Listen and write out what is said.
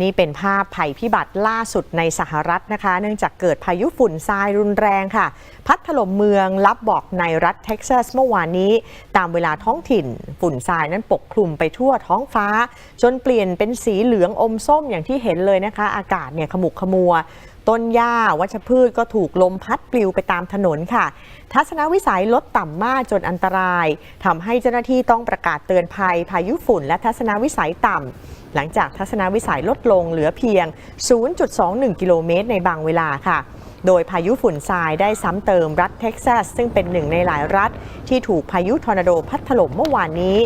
นี่เป็นภาพภัยพิบัติล่าสุดในสหรัฐนะคะเนื่องจากเกิดพายุฝุ่นทรายรุนแรงค่ะพัดถล่มเมืองลับบอกในรัฐเท็กซัสเมื่อวานนี้ตามเวลาท้องถิ่นฝุ่นทรายนั้นปกคลุมไปทั่วท้องฟ้าจนเปลี่ยนเป็นสีเหลืองอมส้มอย่างที่เห็นเลยนะคะอากาศเนี่ยขมุกขมัวต้นหญ้าวัชพืชก็ถูกลมพัดปลิวไปตามถนนค่ะทัศนวิสัยลดต่ำมากจนอันตรายทำให้เจ้าหน้าที่ต้องประกาศเตือนภัยพายุฝุ่นและทัศนวิสัยต่ำหลังจากทัศนวิสัยลดลงเหลือเพียง 0.21 กิโลเมตรในบางเวลาค่ะโดยพายุฝุ่นทรายได้ซ้ำเติมรัฐเท็กซัสซึ่งเป็นหนึ่งในหลายรัฐที่ถูกพายุทอร์นาโดพัดถล่มเมื่อวานนี้